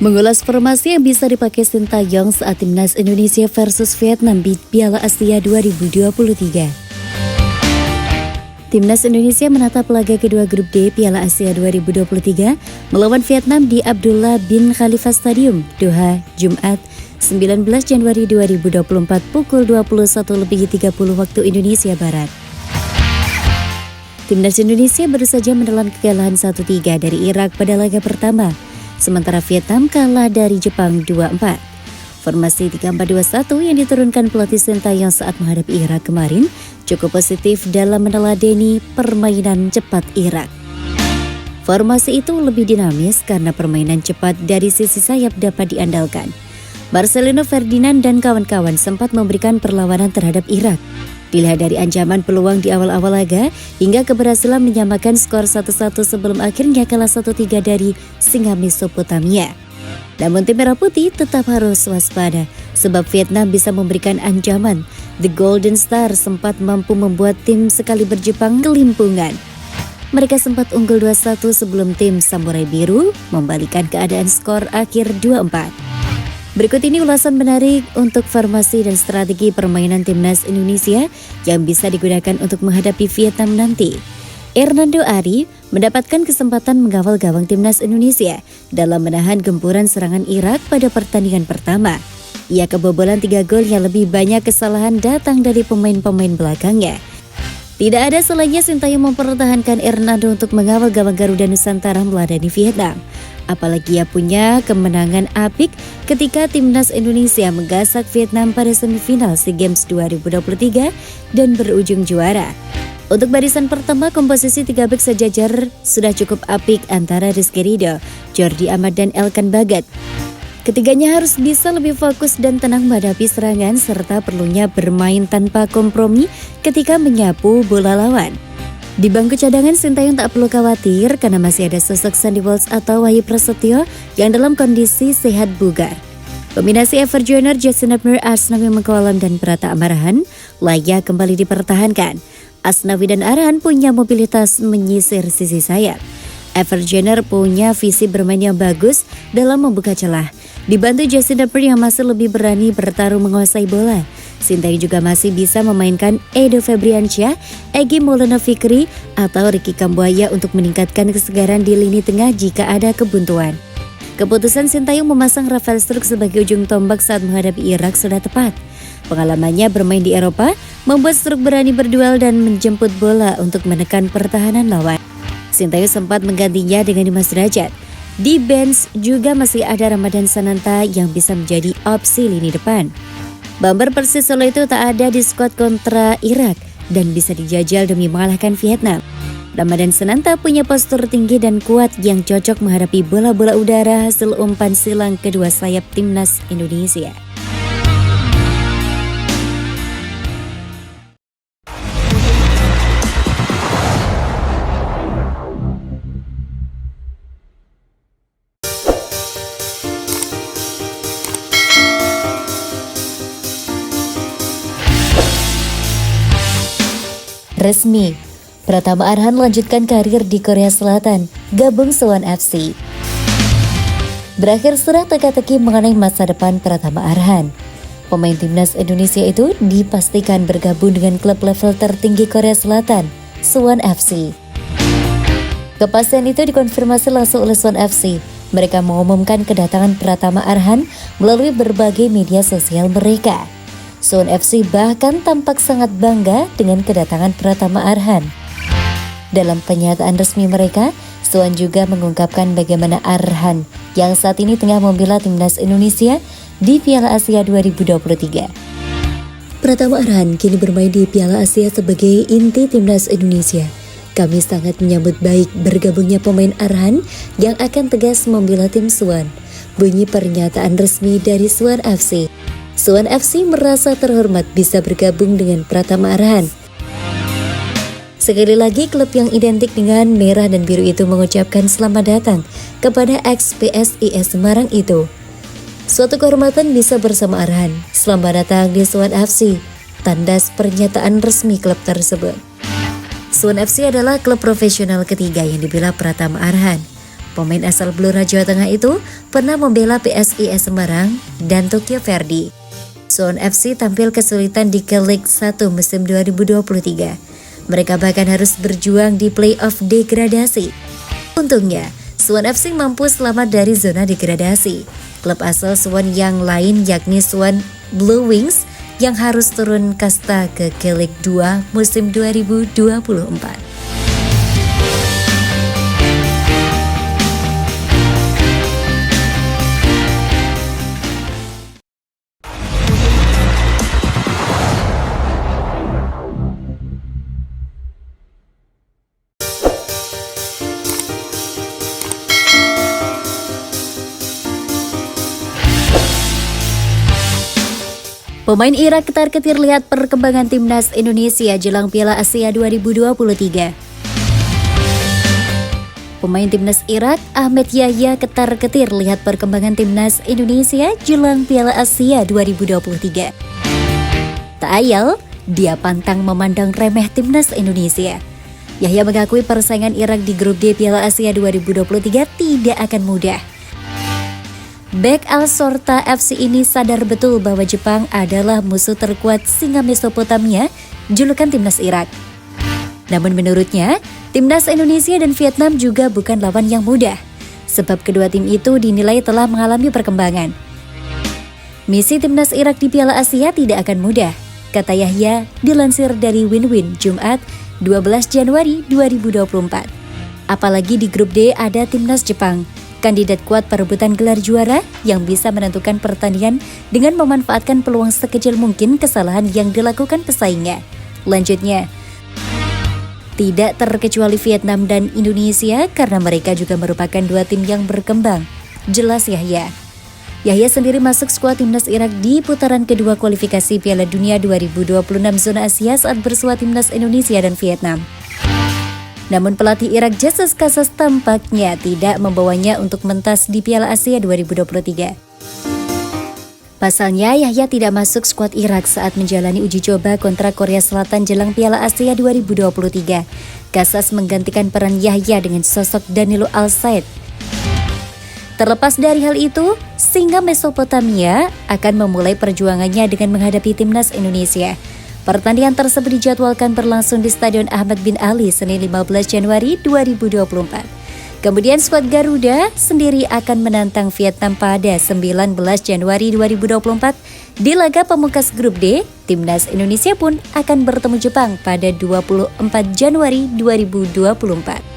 Mengulas formasi yang bisa dipakai Sintayong saat Timnas Indonesia versus Vietnam di Piala Asia 2023. Timnas Indonesia menatap laga kedua grup D Piala Asia 2023 melawan Vietnam di Abdullah bin Khalifa Stadium, Doha, Jumat 19 Januari 2024 pukul 21.30 waktu Indonesia Barat. Timnas Indonesia baru saja menelan kekalahan 1-3 dari Irak pada laga pertama, sementara Vietnam kalah dari Jepang 2-4. Formasi 3-4-2-1 yang diturunkan pelatih Sintayong saat menghadapi Irak kemarin cukup positif dalam meneladani permainan cepat Irak. Formasi itu lebih dinamis karena permainan cepat dari sisi sayap dapat diandalkan. Marcelino Ferdinand dan kawan-kawan sempat memberikan perlawanan terhadap Irak. Dilihat dari ancaman peluang di awal-awal laga hingga keberhasilan menyamakan skor 1-1 sebelum akhirnya kalah 1-3 dari Singa Mesopotamia. Namun tim Merah Putih tetap harus waspada sebab Vietnam bisa memberikan ancaman. The Golden Star sempat mampu membuat tim sekali berjepang kelimpungan. Mereka sempat unggul 2-1 sebelum tim Samurai Biru membalikkan keadaan skor akhir 2-4. Berikut ini ulasan menarik untuk formasi dan strategi permainan Timnas Indonesia yang bisa digunakan untuk menghadapi Vietnam nanti. Hernando Ari mendapatkan kesempatan mengawal gawang Timnas Indonesia dalam menahan gempuran serangan Irak pada pertandingan pertama. Ia kebobolan 3 gol yang lebih banyak kesalahan datang dari pemain-pemain belakangnya. Tidak ada salahnya Sintayong mempertahankan Hernando untuk mengawal gawang Garuda Nusantara meladani Vietnam. Apalagi ia punya kemenangan apik ketika Timnas Indonesia menggasak Vietnam pada semifinal SEA Games 2023 dan berujung juara. Untuk barisan pertama, komposisi 3 bek sejajar sudah cukup apik antara Rizky Ridho, Jordi Amat dan Elkan Bagat. Ketiganya harus bisa lebih fokus dan tenang menghadapi serangan serta perlunya bermain tanpa kompromi ketika menyapu bola lawan. Di bangku cadangan, Sintayong tak perlu khawatir karena masih ada sosok Sandy Walsh atau Wahyu Prasetyo yang dalam kondisi sehat bugar. Kombinasi Everjoner, Jason Abner, Asnawi Mengkolam dan Prata Amarahan layak kembali dipertahankan. Asnawi dan Arahan punya mobilitas menyisir sisi sayap. Everjoner punya visi bermain yang bagus dalam membuka celah. Dibantu Jason Abner yang masih lebih berani bertarung menguasai bola. Sintayong juga masih bisa memainkan Edo Febriansyah, Egy Maulana Fikri, atau Ricky Kambuaya untuk meningkatkan kesegaran di lini tengah jika ada kebuntuan. Keputusan Sintayong memasang Rafael Struijk sebagai ujung tombak saat menghadapi Irak sudah tepat. Pengalamannya bermain di Eropa membuat Struijk berani berduel dan menjemput bola untuk menekan pertahanan lawan. Sintayong sempat menggantinya dengan Dimas Derajat. Di bench juga masih ada Ramadan Sananta yang bisa menjadi opsi lini depan. Bamber Persis Solo itu tak ada di skuad kontra Irak dan bisa dijajal demi mengalahkan Vietnam. Ramadan Sananta punya postur tinggi dan kuat yang cocok menghadapi bola-bola udara hasil umpan silang kedua sayap Timnas Indonesia. Resmi, Pratama Arhan lanjutkan karir di Korea Selatan, gabung Suwon FC. Berakhir sudah teka-teki mengenai masa depan Pratama Arhan. Pemain Timnas Indonesia itu dipastikan bergabung dengan klub level tertinggi Korea Selatan, Suwon FC. Kepastian itu dikonfirmasi langsung oleh Suwon FC. Mereka mengumumkan kedatangan Pratama Arhan melalui berbagai media sosial mereka. Suwon FC bahkan tampak sangat bangga dengan kedatangan Pratama Arhan. Dalam pernyataan resmi mereka, Suwon juga mengungkapkan bagaimana Arhan yang saat ini tengah membela Timnas Indonesia di Piala Asia 2023. Pratama Arhan kini bermain di Piala Asia sebagai inti Timnas Indonesia. Kami sangat menyambut baik bergabungnya pemain Arhan yang akan tegas membela tim Suwon. Bunyi pernyataan resmi dari Suwon FC. Suwon FC merasa terhormat bisa bergabung dengan Pratama Arhan. Sekali lagi, klub yang identik dengan merah dan biru itu mengucapkan selamat datang kepada ex-PSIS Semarang itu. Suatu kehormatan bisa bersama Arhan. Selamat datang di Suwon FC, tandas pernyataan resmi klub tersebut. Suwon FC adalah klub profesional ketiga yang dibela Pratama Arhan. Pemain asal Blora Jawa Tengah itu pernah membela PSIS Semarang dan Tokyo Verdy. Suwon FC tampil kesulitan di K-League 1 musim 2023. Mereka bahkan harus berjuang di play-off degradasi. Untungnya, Suwon FC mampu selamat dari zona degradasi. Klub asal Suwon yang lain yakni Suwon Blue Wings yang harus turun kasta ke K-League 2 musim 2024. Pemain Irak ketar-ketir lihat perkembangan timnas Indonesia jelang Piala Asia 2023. Pemain timnas Irak, Ahmed Yahya, ketar-ketir lihat perkembangan timnas Indonesia jelang Piala Asia 2023. Tak ayal, dia pantang memandang remeh timnas Indonesia. Yahya mengakui persaingan Irak di grup D Piala Asia 2023 tidak akan mudah. Bek Al-Shorta FC ini sadar betul bahwa Jepang adalah musuh terkuat singa Mesopotamia, julukan timnas Irak. Namun menurutnya, timnas Indonesia dan Vietnam juga bukan lawan yang mudah, sebab kedua tim itu dinilai telah mengalami perkembangan. Misi timnas Irak di Piala Asia tidak akan mudah, kata Yahya dilansir dari Win-Win Jumat 12 Januari 2024. Apalagi di grup D ada timnas Jepang, kandidat kuat perebutan gelar juara yang bisa menentukan pertandingan dengan memanfaatkan peluang sekecil mungkin kesalahan yang dilakukan pesaingnya. Lanjutnya, tidak terkecuali Vietnam dan Indonesia karena mereka juga merupakan dua tim yang berkembang, jelas Yahya. Yahya sendiri masuk skuad timnas Irak di putaran kedua kualifikasi Piala Dunia 2026 zona Asia saat bersua timnas Indonesia dan Vietnam. Namun pelatih Irak Jesus Casas tampaknya tidak membawanya untuk mentas di Piala Asia 2023. Pasalnya, Yahya tidak masuk skuad Irak saat menjalani uji coba kontra Korea Selatan jelang Piala Asia 2023. Casas menggantikan peran Yahya dengan sosok Danilo Al-Said. Terlepas dari hal itu, singa Mesopotamia akan memulai perjuangannya dengan menghadapi timnas Indonesia. Pertandingan tersebut dijadwalkan berlangsung di Stadion Ahmad bin Ali Senin 15 Januari 2024. Kemudian skuad Garuda sendiri akan menantang Vietnam pada 19 Januari 2024. Di laga pemungkas grup D, timnas Indonesia pun akan bertemu Jepang pada 24 Januari 2024.